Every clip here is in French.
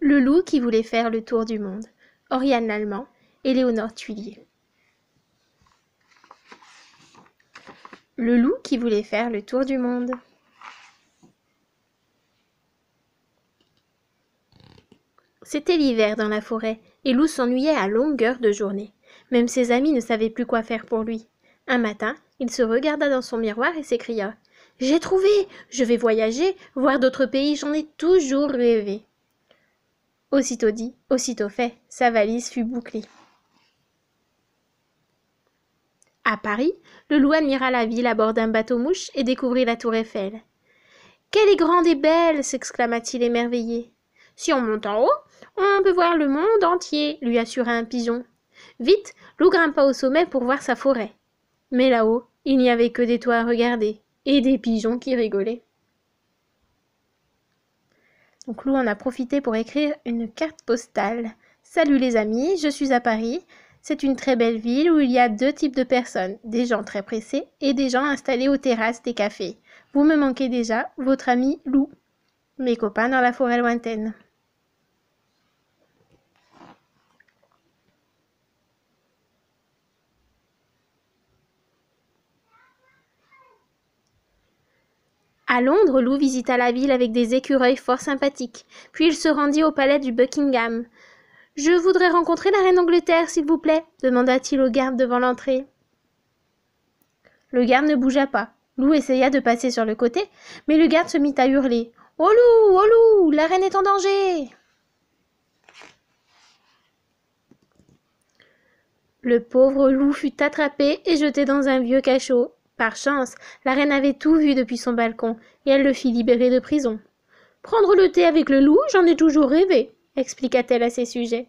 Le loup qui voulait faire le tour du monde. Oriane Lallemand et Léonore Thuillier. Le loup qui voulait faire le tour du monde. C'était l'hiver dans la forêt, et Loup s'ennuyait à longueur de journée. Même ses amis ne savaient plus quoi faire pour lui. Un matin, il se regarda dans son miroir et s'écria « J'ai trouvé! Je vais voyager, voir d'autres pays, j'en ai toujours rêvé. » Aussitôt dit, aussitôt fait, sa valise fut bouclée. À Paris, le loup admira la ville à bord d'un bateau-mouche et découvrit la tour Eiffel. « Qu'elle est grande et belle !» s'exclama-t-il émerveillé. « Si on monte en haut, on peut voir le monde entier !» lui assura un pigeon. Vite, Loup grimpa au sommet pour voir sa forêt. Mais là-haut, il n'y avait que des toits à regarder et des pigeons qui rigolaient. Donc Loup en a profité pour écrire une carte postale. « Salut les amis, je suis à Paris. C'est une très belle ville où il y a deux types de personnes, des gens très pressés et des gens installés aux terrasses des cafés. Vous me manquez déjà, votre ami Loup. Mes copains dans la forêt lointaine. » À Londres, Loup visita la ville avec des écureuils fort sympathiques. Puis il se rendit au palais du Buckingham. « Je voudrais rencontrer la reine d'Angleterre, s'il vous plaît, » demanda-t-il au garde devant l'entrée. Le garde ne bougea pas. Loup essaya de passer sur le côté, mais le garde se mit à hurler. « Oh loup, la reine est en danger !» Le pauvre loup fut attrapé et jeté dans un vieux cachot. Par chance, la reine avait tout vu depuis son balcon, et elle le fit libérer de prison. « Prendre le thé avec le loup, j'en ai toujours rêvé, » expliqua-t-elle à ses sujets.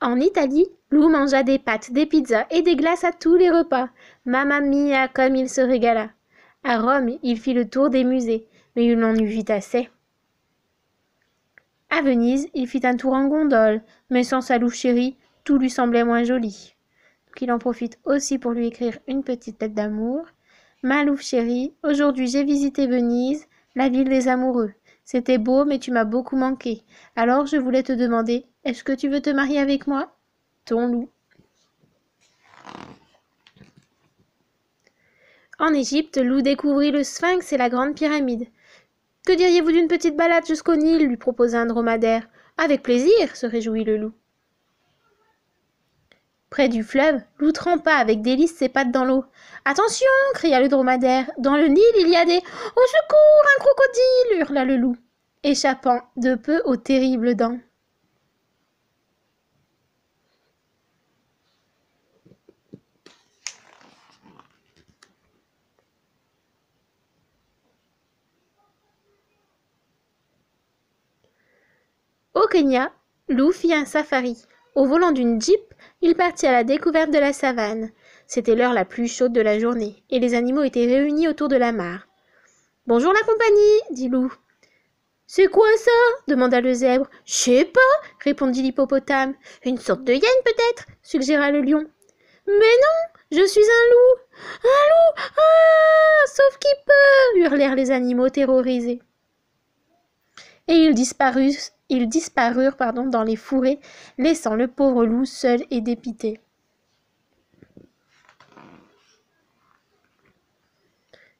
En Italie, Loup mangea des pâtes, des pizzas et des glaces à tous les repas. Mamma mia, comme il se régala. À Rome, il fit le tour des musées, mais il en eut vite assez. À Venise, il fit un tour en gondole, mais sans sa louve chérie, tout lui semblait moins joli. Donc il en profite aussi pour lui écrire une petite lettre d'amour. « Ma louve chérie, aujourd'hui j'ai visité Venise, la ville des amoureux. C'était beau, mais tu m'as beaucoup manqué. Alors je voulais te demander, est-ce que tu veux te marier avec moi? Ton loup. » En Égypte, Loup découvrit le Sphinx et la grande pyramide. « Que diriez-vous d'une petite balade jusqu'au Nil ?» lui proposa un dromadaire. « Avec plaisir !» se réjouit le loup. Près du fleuve, Loup trempa avec délice ses pattes dans l'eau. « Attention !» cria le dromadaire. « Dans le Nil, il y a des... »« Au secours, un crocodile !» hurla le loup, échappant de peu aux terribles dents. Au Kenya, Loup fit un safari. Au volant d'une jeep, il partit à la découverte de la savane. C'était l'heure la plus chaude de la journée, et les animaux étaient réunis autour de la mare. « Bonjour la compagnie !» dit Loup. « C'est quoi ça ?» demanda le zèbre. « Je sais pas !» répondit l'hippopotame. « Une sorte de hyène peut-être ?» suggéra le lion. « Mais non, je suis un loup !»« Un loup ! Ah ! Sauf qui peut !» hurlèrent les animaux terrorisés. Et ils disparurent dans les fourrés, laissant le pauvre loup seul et dépité.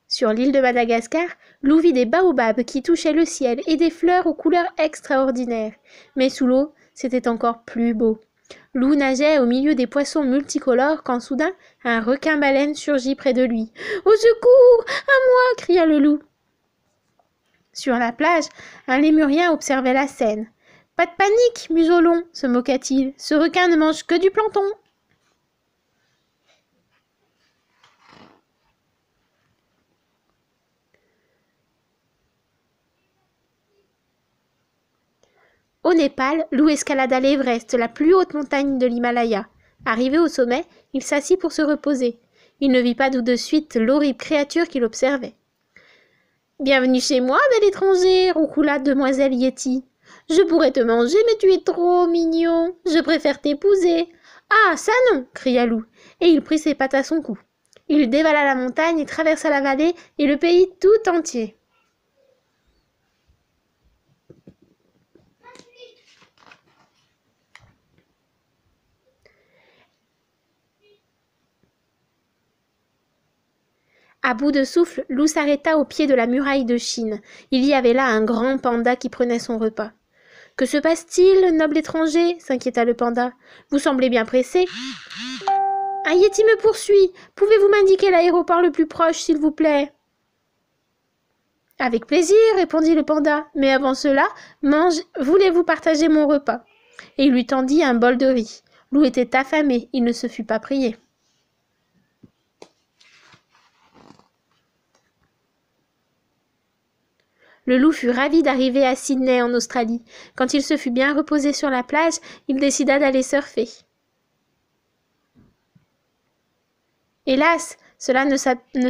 Sur l'île de Madagascar, Loup vit des baobabs qui touchaient le ciel et des fleurs aux couleurs extraordinaires. Mais sous l'eau, c'était encore plus beau. Loup nageait au milieu des poissons multicolores quand soudain, un requin-baleine surgit près de lui. « Au secours! À moi !» cria le loup. Sur la plage, un lémurien observait la scène. « Pas de panique, museau-long !» se moqua-t-il. « Ce requin ne mange que du plancton !» Au Népal, Loup escalada l'Everest, la plus haute montagne de l'Himalaya. Arrivé au sommet, il s'assit pour se reposer. Il ne vit pas tout de suite l'horrible créature qui l'observait. « Bienvenue chez moi, bel étranger !» roucoula demoiselle Yeti. « Je pourrais te manger, mais tu es trop mignon. Je préfère t'épouser. »« Ah, ça non !» cria Loup. et il prit ses pattes à son cou. Il dévala la montagne et traversa la vallée et le pays tout entier. À bout de souffle, Lou s'arrêta au pied de la muraille de Chine. Il y avait là un grand panda qui prenait son repas. « Que se passe-t-il, noble étranger » s'inquiéta le panda. « Vous semblez bien pressé. »« Un yéti me poursuit. Pouvez-vous m'indiquer l'aéroport le plus proche, s'il vous plaît ?»« Avec plaisir, répondit le panda. Mais avant cela, voulez-vous partager mon repas ?» Et il lui tendit un bol de riz. Lou était affamé, il ne se fut pas prié. Le loup fut ravi d'arriver à Sydney en Australie. Quand il se fut bien reposé sur la plage, il décida d'aller surfer. Hélas, cela ne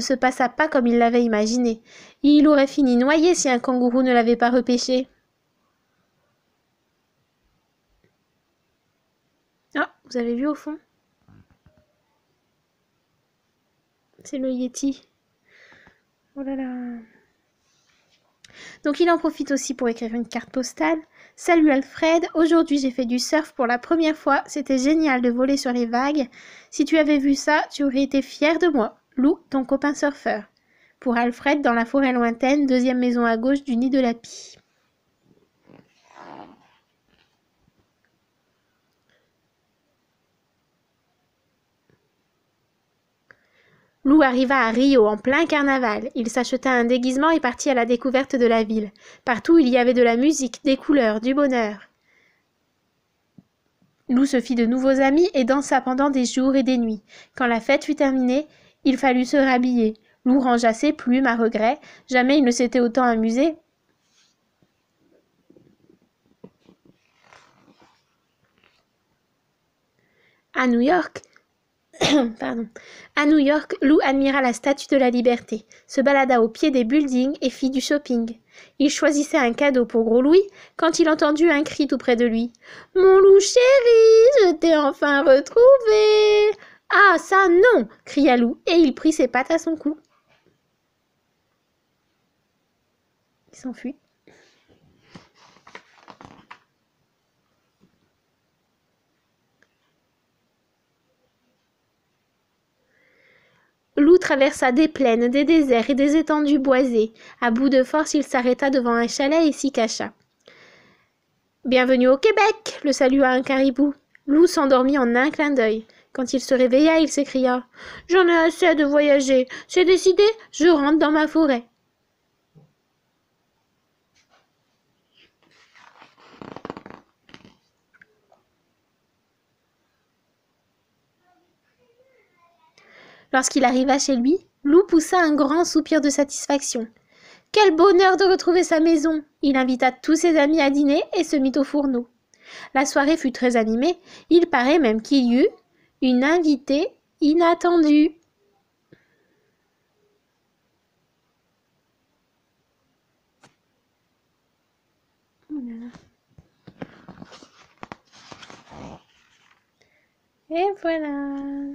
se passa pas comme il l'avait imaginé. Il aurait fini noyé si un kangourou ne l'avait pas repêché. Ah, vous avez vu au fond? C'est le Yeti. Oh là là. Donc il en profite aussi pour écrire une carte postale. Salut Alfred, aujourd'hui j'ai fait du surf pour la première fois, c'était génial de voler sur les vagues. Si tu avais vu ça, tu aurais été fier de moi. Lou, ton copain surfeur. Pour Alfred, dans la forêt lointaine, deuxième maison à gauche du nid de la pie. Lou arriva à Rio en plein carnaval. Il s'acheta un déguisement et partit à la découverte de la ville. Partout, il y avait de la musique, des couleurs, du bonheur. Lou se fit de nouveaux amis et dansa pendant des jours et des nuits. Quand la fête fut terminée, il fallut se rhabiller. Lou rangea ses plumes à regret. Jamais il ne s'était autant amusé. À New York, À New York, Lou admira la Statue de la Liberté, se balada au pied des buildings et fit du shopping. Il choisissait un cadeau pour Gros Louis quand il entendit un cri tout près de lui. « Mon loup chéri, je t'ai enfin retrouvé !»« Ah, ça non !» cria Lou, et il prit ses pattes à son cou. Il s'enfuit. Lou traversa des plaines, des déserts et des étendues boisées. À bout de force, il s'arrêta devant un chalet et s'y cacha. « Bienvenue au Québec !» le salua un caribou. Lou s'endormit en un clin d'œil. Quand il se réveilla, il s'écria « J'en ai assez de voyager. C'est décidé, je rentre dans ma forêt. » Lorsqu'il arriva chez lui, Lou poussa un grand soupir de satisfaction. Quel bonheur de retrouver sa maison! Il invita tous ses amis à dîner et se mit au fourneau. La soirée fut très animée, il paraît même qu'il y eut une invitée inattendue. Et voilà.